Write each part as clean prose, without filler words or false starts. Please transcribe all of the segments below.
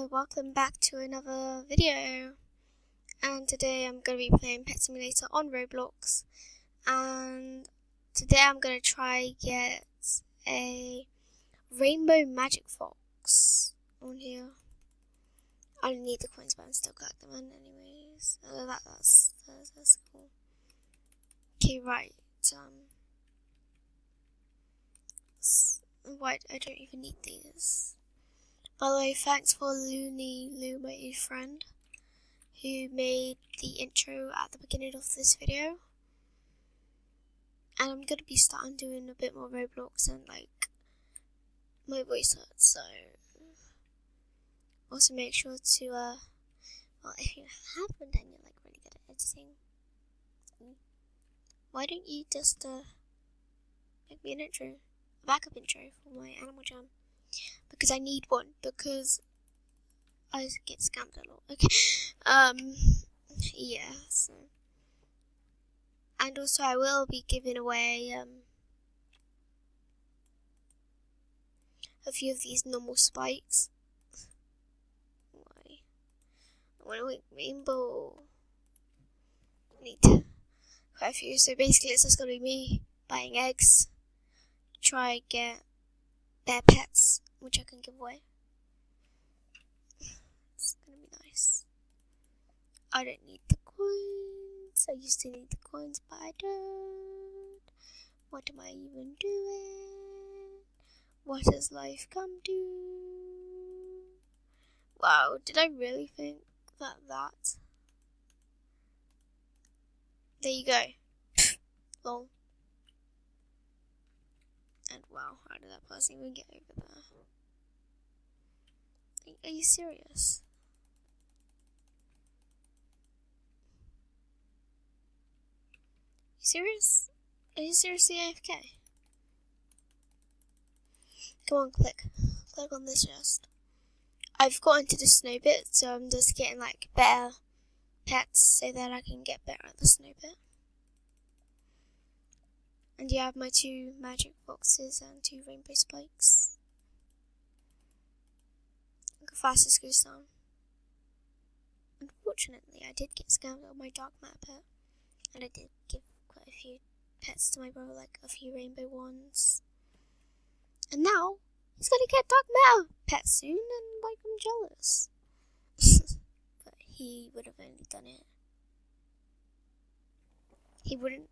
Welcome back to another video, and today I'm going to be playing Pet Simulator on Roblox, and today I'm going to try get a rainbow magic fox on here. I don't need the coins, but I'm still collect them anyways. That's cool. Okay, right. What? I don't even need these. By the way, thanks for Looney Lou, my new friend, who made the intro at the beginning of this video. And I'm gonna be starting doing a bit more Roblox and like my voice hurts, so also make sure to well, if you haven't and you're like really good at editing, why don't you just make me an intro, a backup intro for my Animal Jam? Because I need one, because I get scammed a lot. Okay. Yeah, so. And also I will be giving away a few of these normal spikes. Why? I want to make rainbow. I need quite a few. So basically it's just gonna be me buying eggs. Try and get their pets, which I can give away. It's gonna be nice. I don't need the coins. I used to need the coins, but I don't. What am I even doing? What has life come to? Wow, did I really think that? There you go. Lol. And wow, how did that person even get over there? Are you serious? Serious? Are you seriously AFK? Come on, click on this chest. I've got into the snow bit, so I'm just getting like better pets so that I can get better at the snow bit. And you have my 2 magic boxes and 2 rainbow spikes. Look how fast this goes down. Unfortunately, I did get scammed on my dark matter pet, and I did give quite a few pets to my brother, like a few rainbow ones. And now he's gonna get dark matter pet soon, and like I'm jealous. But he would have only done it. He wouldn't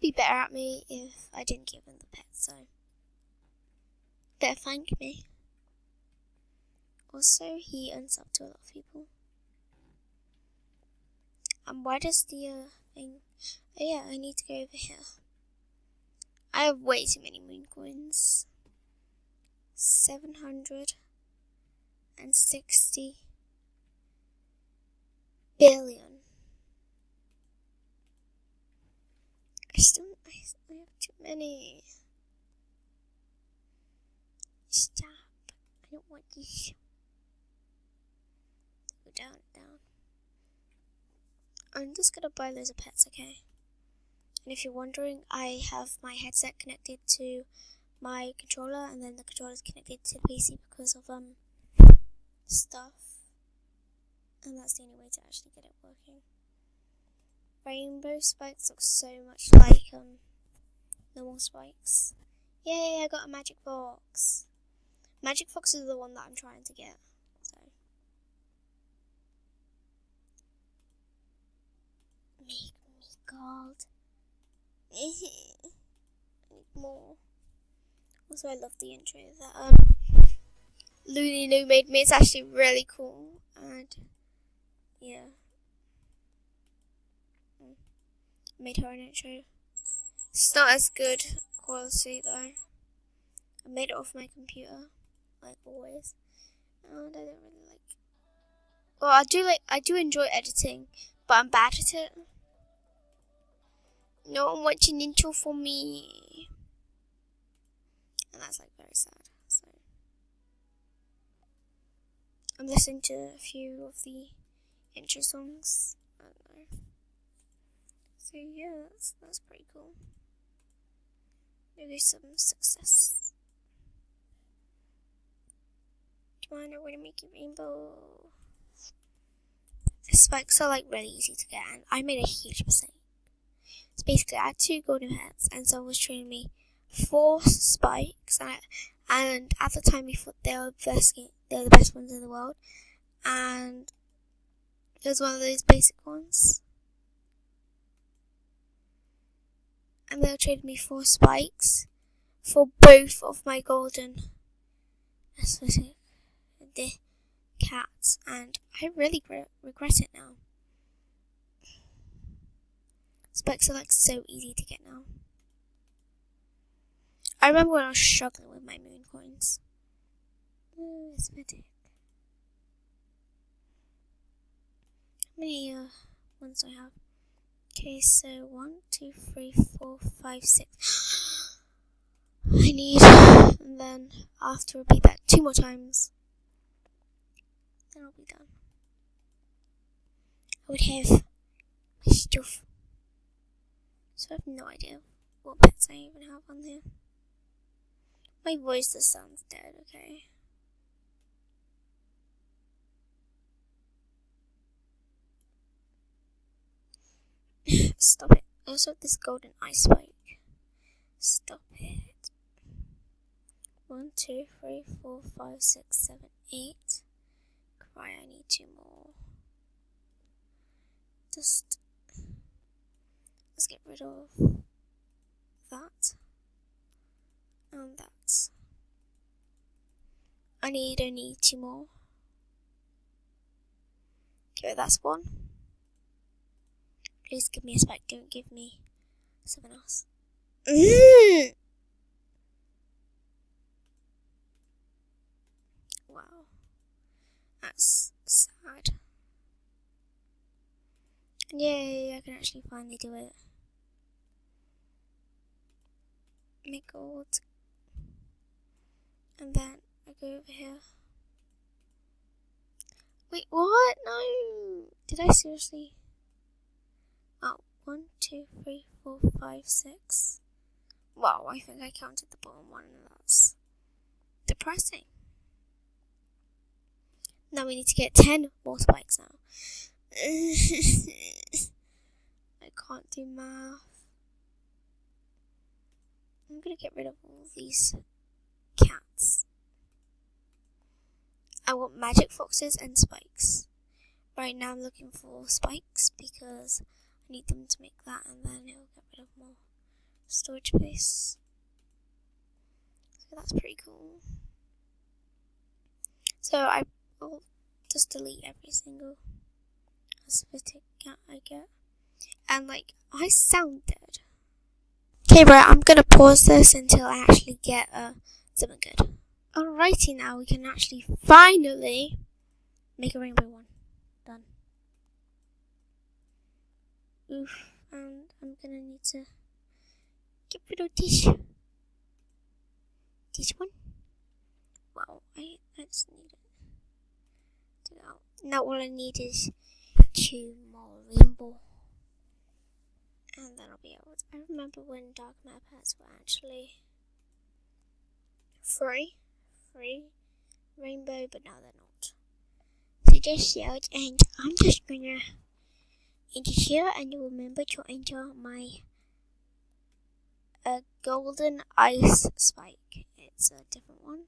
be better at me if I didn't give him the pet, so better thank me. Also, he ends up to a lot of people. And why does the thing? Oh yeah, I need to go over here. I have way too many moon coins. 760 billion. I have too many. Stop. I don't want you. Go down. I'm just gonna buy loads of pets, okay? And if you're wondering, I have my headset connected to my controller, and then the controller is connected to the PC because of stuff. And that's the only way to actually get it working. Rainbow spikes look so much like normal spikes. Yay, I got a magic fox. Magic fox is the one that I'm trying to get. So make me gold. I need more. Also, I love the intro that Looney Lou made me. It's actually really cool, and yeah, made her an intro. It's not as good quality though. I made it off my computer, like always, and I don't really like. Well, I do enjoy editing, but I'm bad at it. No one watched an intro for me, and that's like very sad. So I'm listening to a few of the intro songs. I don't know. So yeah, that's pretty cool. Maybe some success. Come on, I want to make a rainbow. The spikes are like really easy to get, and I made a huge mistake. So basically, I had 2 golden heads, and someone was training me 4 spikes, and at the time we thought they were the best ones in the world, and it was one of those basic ones. And they were trading me 4 spikes for both of my golden the cats, and I really regret it now. Spikes are like so easy to get now. I remember when I was struggling with my moon coins. Oh, it's pathetic. How many ones do I have? Okay, so 1, 2, 3, 4, 5, 6. I need, and then after repeat that 2 more times, then I'll be done. I would have my stuff. So I have no idea what pets I even have on here. My voice just sounds dead, okay? Stop it. I also have this golden ice spike. Stop it. 1, 2, 3, 4, 5, 6, 7, 8. Cry, I need 2 more. Just let's get rid of that and that. I need only 2 more. Okay, that's 1. Please give me a spike, don't give me something else. Wow. That's sad. Yay, I can actually finally do it. Make gold. And then I go over here. Wait, what? No! Did I seriously? Oh, 1, 2, 3, 4, 5, 6. Wow, I think I counted the bottom one, and that's depressing. Now we need to get 10 more spikes now. I can't do math. I'm gonna get rid of all these cats. I want magic foxes and spikes. Right now I'm looking for spikes because I need them to make that, and then it'll get rid of more storage space. So that's pretty cool. So I will just delete every single cosmetic cat I get. And like, I sound dead. Okay, right, I'm gonna pause this until I actually get something good. Alrighty, now we can actually finally make a rainbow one. Done. Oof, and I'm gonna need to get rid of this one. Wow, I just need it to go. Now all I need is 2 more rainbow. And then I'll be able to. I remember when dark map pets were actually free rainbow, but now they're not. So just shout, and I'm just gonna enter here, and you remember to enter my golden ice spike. It's a different one.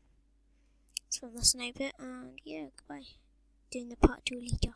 It's from the sniper, and yeah, goodbye. Doing the part 2 later.